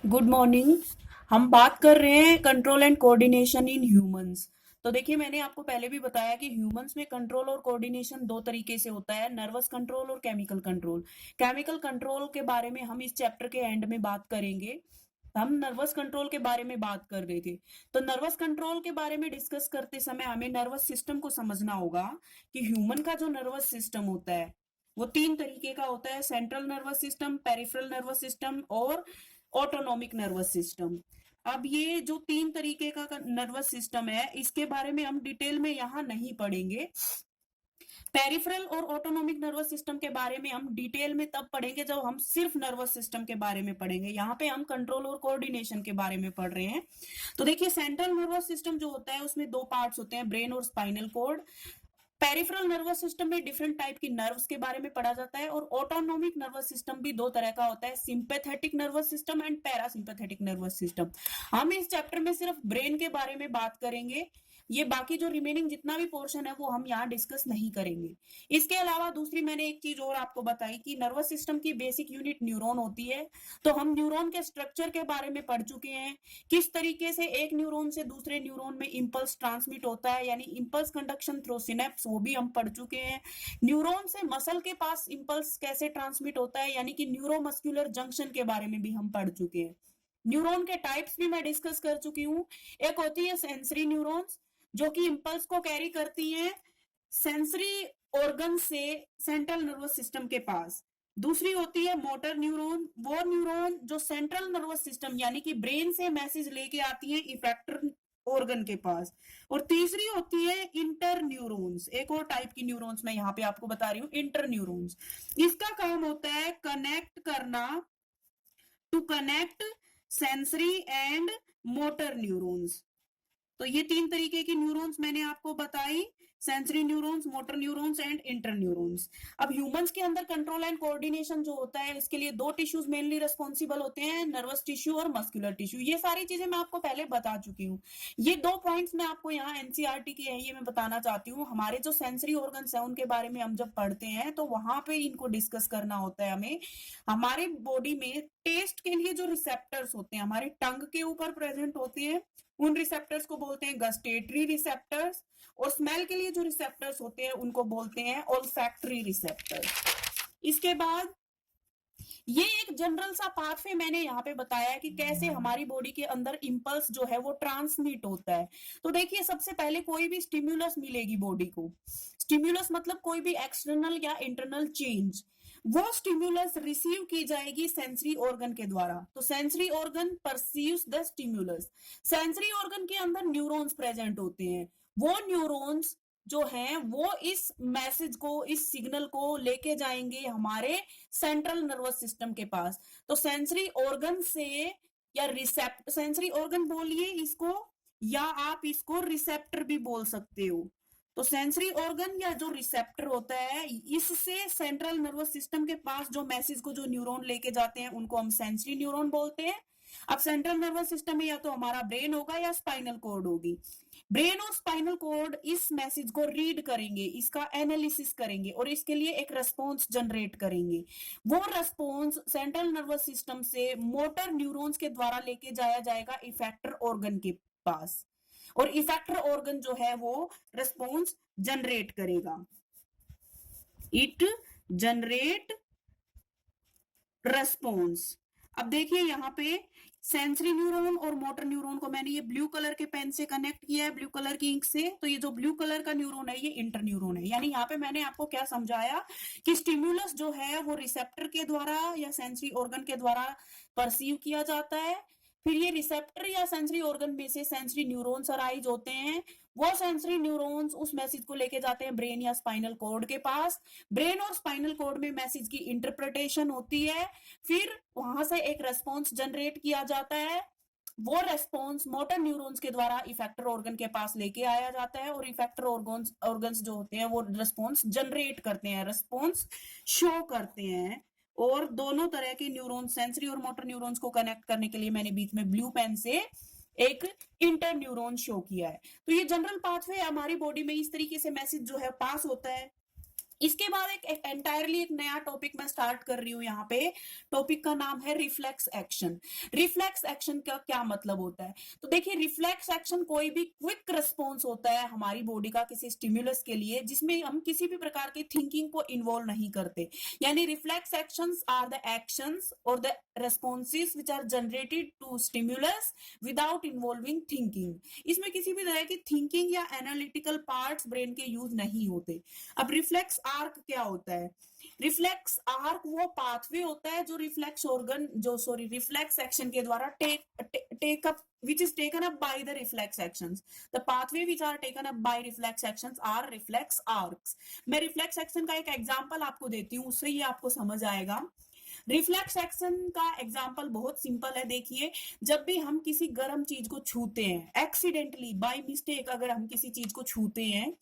Good morning. हम बात कर रहे हैं control and coordination in humans. तो देखिए, मैंने आपको पहले भी बताया कि ह्यूमंस में कंट्रोल और कोऑर्डिनेशन दो तरीके से होता है, नर्वस कंट्रोल और केमिकल कंट्रोल। केमिकल कंट्रोल के बारे में हम इस चैप्टर के एंड में बात करेंगे। हम नर्वस कंट्रोल के बारे में बात कर रहे थे। तो नर्वस कंट्रोल के बारे में डिस्कस करते समय हमें नर्वस सिस्टम को समझना होगा कि ह्यूमन का जो नर्वस सिस्टम होता है वो तीन तरीके का होता है: central nervous system, peripheral nervous system और ऑटोनॉमिक नर्वस सिस्टम। अब ये जो तीन तरीके का नर्वस सिस्टम है, इसके बारे में हम डिटेल में यहाँ नहीं पढ़ेंगे। पेरिफेरल और ऑटोनॉमिक नर्वस सिस्टम के बारे में हम डिटेल में तब पढ़ेंगे जब हम सिर्फ नर्वस सिस्टम के बारे में पढ़ेंगे। यहाँ पे हम कंट्रोल और कोऑर्डिनेशन के बारे में पढ़ रहे हैं। तो देखिए, सेंट्रल नर्वस सिस्टम जो होता है उसमें दो पार्ट्स होते हैं, ब्रेन और spinal cord. Peripheral nervous system में डिफरेंट टाइप की नर्व्स के बारे में पढ़ा जाता है। और ऑटोनॉमिक नर्वस सिस्टम भी दो तरह का होता है, sympathetic nervous system and parasympathetic nervous system. हम इस चैप्टर में सिर्फ ब्रेन के बारे में बात करेंगे। ये बाकी जो रिमेनिंग जितना भी पोर्शन है वो हम यहाँ डिस्कस नहीं करेंगे। इसके अलावा दूसरी मैंने एक चीज और आपको बताई कि नर्वस सिस्टम की बेसिक यूनिट न्यूरॉन होती है। तो हम न्यूरॉन के स्ट्रक्चर के बारे में पढ़ चुके हैं, किस तरीके से एक न्यूरॉन से दूसरे न्यूरॉन में इंपल्स ट्रांसमिट होता है, यानी इंपल्स कंडक्शन थ्रू सिनेप्स, वो भी हम पढ़ चुके हैं। न्यूरॉन से मसल के पास इंपल्स कैसे ट्रांसमिट होता है, यानी कि न्यूरोमस्कुलर जंक्शन के बारे में भी हम पढ़ चुके हैं। न्यूरॉन के टाइप्स भी मैं डिस्कस कर चुकी हूँ। एक होती है सेंसरी न्यूरॉन्स, जो कि इंपल्स को कैरी करती हैं सेंसरी ऑर्गन से सेंट्रल नर्वस सिस्टम के पास। दूसरी होती है मोटर न्यूरॉन, वो न्यूरॉन जो सेंट्रल नर्वस सिस्टम यानी कि ब्रेन से मैसेज लेके आती है इफेक्टर ऑर्गन के पास। और तीसरी होती है इंटर न्यूरॉन्स, एक और टाइप की न्यूरॉन्स मैं यहाँ पे आपको बता रही हूँ, इंटर न्यूरॉन्स। इसका काम होता है कनेक्ट करना, to connect sensory and motor neurons. तो ये तीन तरीके की न्यूरॉन्स मैंने आपको बताई, sensory neurons, motor neurons and interneurons. अब ह्यूमंस के अंदर कंट्रोल एंड कोऑर्डिनेशन जो होता है, इसके लिए दो टिश्यूज मेनली रिस्पॉन्सिबल होते हैं, नर्वस टिश्यू और मस्कुलर टिश्यू। ये सारी चीजें मैं आपको पहले बता चुकी हूँ। ये दो पॉइंट्स मैं आपको यहाँ एनसीईआरटी की है, ये मैं बताना चाहती हूँ। हमारे जो सेंसरी ऑर्गन्स है उनके बारे में हम जब पढ़ते हैं तो वहां पे इनको डिस्कस करना होता है हमें। हमारे बॉडी में टेस्ट के लिए जो रिसेप्टर्स होते हैं हमारे टंग के ऊपर प्रेजेंट होते हैं, उन रिसेप्टर्स को बोलते हैं गस्टेटरी रिसेप्टर्स। और स्मेल के लिए जो रिसेप्टर्स होते हैं उनको बोलते हैं ओल्फैक्टरी रिसेप्टर्स। इसके बाद ये एक जनरल सा पाथवे मैंने यहाँ पे बताया कि कैसे हमारी बॉडी के अंदर इंपल्स जो है वो ट्रांसमिट होता है। तो देखिए, सबसे पहले कोई भी स्टिम्युलस मिलेगी बॉडी को, स्टिम्युलस मतलब कोई भी एक्सटर्नल या इंटरनल चेंज, वो स्टिम्युलस रिसीव की जाएगी सेंसरी ऑर्गन के द्वारा। तो sensory organ perceives the stimulus. Sensory organ के अंदर न्यूरॉन्स प्रेजेंट होते हैं। वो न्यूरॉन्स जो हैं वो इस मैसेज को, इस सिग्नल को लेके जाएंगे हमारे सेंट्रल नर्वस सिस्टम के पास। तो सेंसरी ऑर्गन से या रिसेप्ट, सेंसरी ऑर्गन बोलिए इसको, या आप इसको रिसेप्टर भी बोल सकते हो। तो सेंसरी ऑर्गन या जो रिसेप्टर होता है, इससे सेंट्रल नर्वस सिस्टम के पास जो मैसेज को जो न्यूरॉन लेके जाते हैं उनको हम सेंसरी न्यूरॉन बोलते हैं। अब सेंट्रल नर्वस सिस्टम में या तो हमारा ब्रेन होगा या स्पाइनल कॉर्ड होगी। ब्रेन और स्पाइनल कॉर्ड इस मैसेज को रीड करेंगे, इसका एनालिसिस करेंगे और इसके लिए एक रेस्पॉन्स जनरेट करेंगे। वो रेस्पॉन्स सेंट्रल नर्वस सिस्टम से मोटर न्यूरॉन्स के द्वारा लेके जाया जाएगा इफेक्टर ऑर्गन के पास। और इफेक्टर ऑर्गन जो है वो रेस्पॉन्स जनरेट करेगा, इट जनरेट रेस्पॉन्स। अब देखिए, यहाँ पे सेंसरी न्यूरॉन और मोटर न्यूरॉन को मैंने ये ब्लू कलर के पेन से कनेक्ट किया है, ब्लू कलर की इंक से। तो ये जो ब्लू कलर का न्यूरॉन है ये इंटर न्यूरॉन है। यानी यहाँ पे मैंने आपको क्या समझाया कि स्टिम्युलस जो है वो रिसेप्टर के द्वारा या सेंसरी ऑर्गन के द्वारा परसीव किया जाता है। फिर ये रिसेप्टर या सेंसरी ऑर्गन में से सेंसरी न्यूरॉन्स अराइज होते हैं। वो सेंसरी न्यूरॉन्स उस मैसेज को लेके जाते हैं ब्रेन या स्पाइनल कॉर्ड के पास। ब्रेन और स्पाइनल कॉर्ड में मैसेज की इंटरप्रिटेशन होती है। फिर वहां से एक रेस्पॉन्स जनरेट किया जाता है। वो रेस्पॉन्स मोटर न्यूरॉन्स के द्वारा इफेक्टर ऑर्गन के पास लेके आया जाता है और इफेक्टर ऑर्गन्स जो होते हैं वो रेस्पॉन्स जनरेट करते हैं, रेस्पॉन्स शो करते हैं। और दोनों तरह के न्यूरॉन्स, सेंसरी और मोटर न्यूरॉन्स को कनेक्ट करने के लिए मैंने बीच में ब्लू पेन से एक इंटर न्यूरॉन शो किया है। तो ये जनरल पाथवे हमारी बॉडी में इस तरीके से मैसेज जो है पास होता है। इसके बाद एक एंटायरली एक नया टॉपिक मैं स्टार्ट कर रही हूँ यहाँ पे। टॉपिक का नाम है रिफ्लेक्स एक्शन। रिफ्लेक्स एक्शन का क्या मतलब होता है? तो देखिए, रिफ्लेक्स एक्शन कोई भी क्विक रिस्पॉन्स होता है हमारी बॉडी का किसी स्टिमुलस के लिए, जिसमें हम किसी भी प्रकार की थिंकिंग को इन्वॉल्व नहीं करते। यानी reflex actions are the actions और the responses which are generated to stimulus without involving thinking। इसमें किसी भी तरह की थिंकिंग या एनालिटिकल पार्ट्स ब्रेन के यूज नहीं होते। अब रिफ्लेक्स आर्क क्या होता है? रिफ्लेक्स आर्क वो पाथवे होता है जो रिफ्लेक्स एक्शन के द्वारा take up which is taken up by the reflex actions। The pathway which are taken up by reflex actions are reflex arcs। मैं रिफ्लेक्स एक्शन का एक एग्जांपल आपको देती हूँ, उससे ही आपको समझ आएगा। रिफ्लेक्स एक्शन का एग्जाम्पल बहुत सिंपल है। देखिए, जब भी हम किसी गर्म चीज को छूते हैं, एक्सीडेंटली बाय मिस्टेक अगर हम किसी चीज को छूते हैं,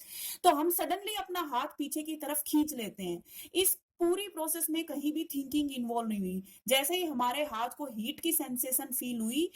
तो हम सडनली अपना हाथ पीछे की तरफ खींच लेते हैं। इस पूरी प्रोसेस में कहीं भी थिंकिंग इन्वॉल्व नहीं हुई। जैसे ही हमारे हाथ को हीट की सेंसेशन फील हुई,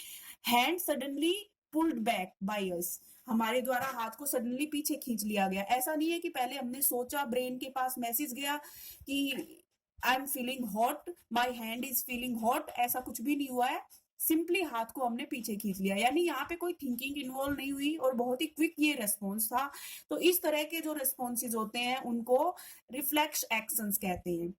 hand suddenly pulled back by us. हमारे द्वारा हाथ को सडनली पीछे खींच लिया गया। ऐसा नहीं है कि पहले हमने सोचा, ब्रेन के पास मैसेज गया कि I am feeling hot, my hand is feeling hot, ऐसा कुछ भी नहीं हुआ है। सिंपली हाथ को हमने पीछे खींच लिया, यानी यहाँ पे कोई थिंकिंग इन्वॉल्व नहीं हुई और बहुत ही क्विक ये रेस्पॉन्स था। तो इस तरह के जो रेस्पॉन्सेज होते हैं उनको रिफ्लेक्स एक्शंस कहते हैं।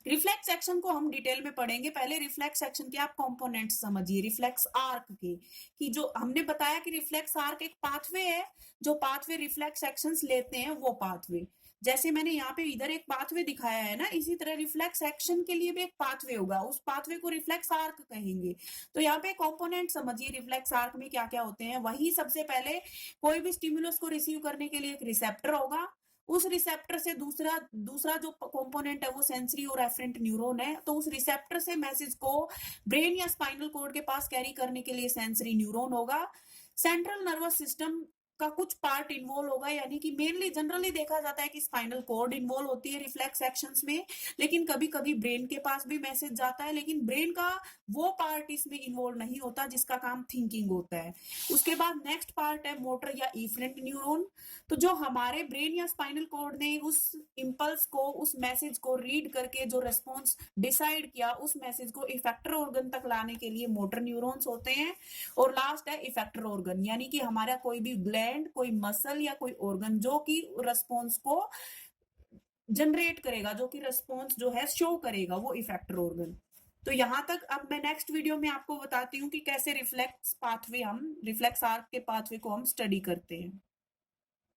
रिफ्लेक्स एक्शन को हम डिटेल में पढ़ेंगे। पहले रिफ्लेक्स एक्शन के आप कंपोनेंट्स समझिए रिफ्लेक्स आर्क के, कि जो हमने बताया कि रिफ्लेक्स आर्क एक पाथवे है, जो पाथवे रिफ्लेक्स एक्शंस लेते हैं वो पाथवे। जैसे मैंने यहाँ पे इधर एक पाथवे दिखाया है ना, इसी तरह रिफ्लेक्स एक्शन के लिए भी एक पाथवे होगा, उस पाथवे को रिफ्लेक्स आर्क कहेंगे। तो यहाँ पे कंपोनेंट समझिए रिफ्लेक्स आर्क में क्या क्या होते हैं। वही सबसे पहले कोई भी स्टिमुलस को रिसीव करने के लिए एक रिसेप्टर होगा, उस रिसेप्टर से दूसरा दूसरा जो कंपोनेंट है वो सेंसरी और एफरेंट न्यूरॉन है। तो उस रिसेप्टर से मैसेज को ब्रेन या स्पाइनल कॉर्ड के पास कैरी करने के लिए सेंसरी न्यूरॉन होगा। सेंट्रल नर्वस सिस्टम का कुछ पार्ट इन्वॉल्व होगा, यानी कि मेनली जनरली देखा जाता है कि स्पाइनल कॉर्ड इन्वॉल्व होती है रिफ्लेक्स एक्शंस में, लेकिन कभी कभी ब्रेन के पास भी मैसेज जाता है, लेकिन ब्रेन का वो पार्ट इसमें इन्वॉल्व नहीं होता जिसका काम थिंकिंग होता है। उसके बाद नेक्स्ट पार्ट है मोटर या इफरेंट न्यूरॉन। तो जो हमारे ब्रेन या स्पाइनल कॉर्ड ने उस इम्पल्स को, उस मैसेज को रीड करके जो रेस्पॉन्स डिसाइड किया, उस मैसेज को इफेक्टर ऑर्गन तक लाने के लिए मोटर न्यूरॉन्स होते हैं। और लास्ट है इफेक्टर ऑर्गन, यानी कि हमारा कोई भी ग्लैंड, कोई मसल या कोई ऑर्गन जो कि रेस्पॉन्स को जनरेट करेगा, जो कि रेस्पॉन्स जो है शो करेगा, वो इफेक्टर ऑर्गन। तो यहाँ तक। अब मैं नेक्स्ट वीडियो में आपको बताती हूँ कि कैसे रिफ्लेक्स आर्क के पाथवे को हम स्टडी करते हैं।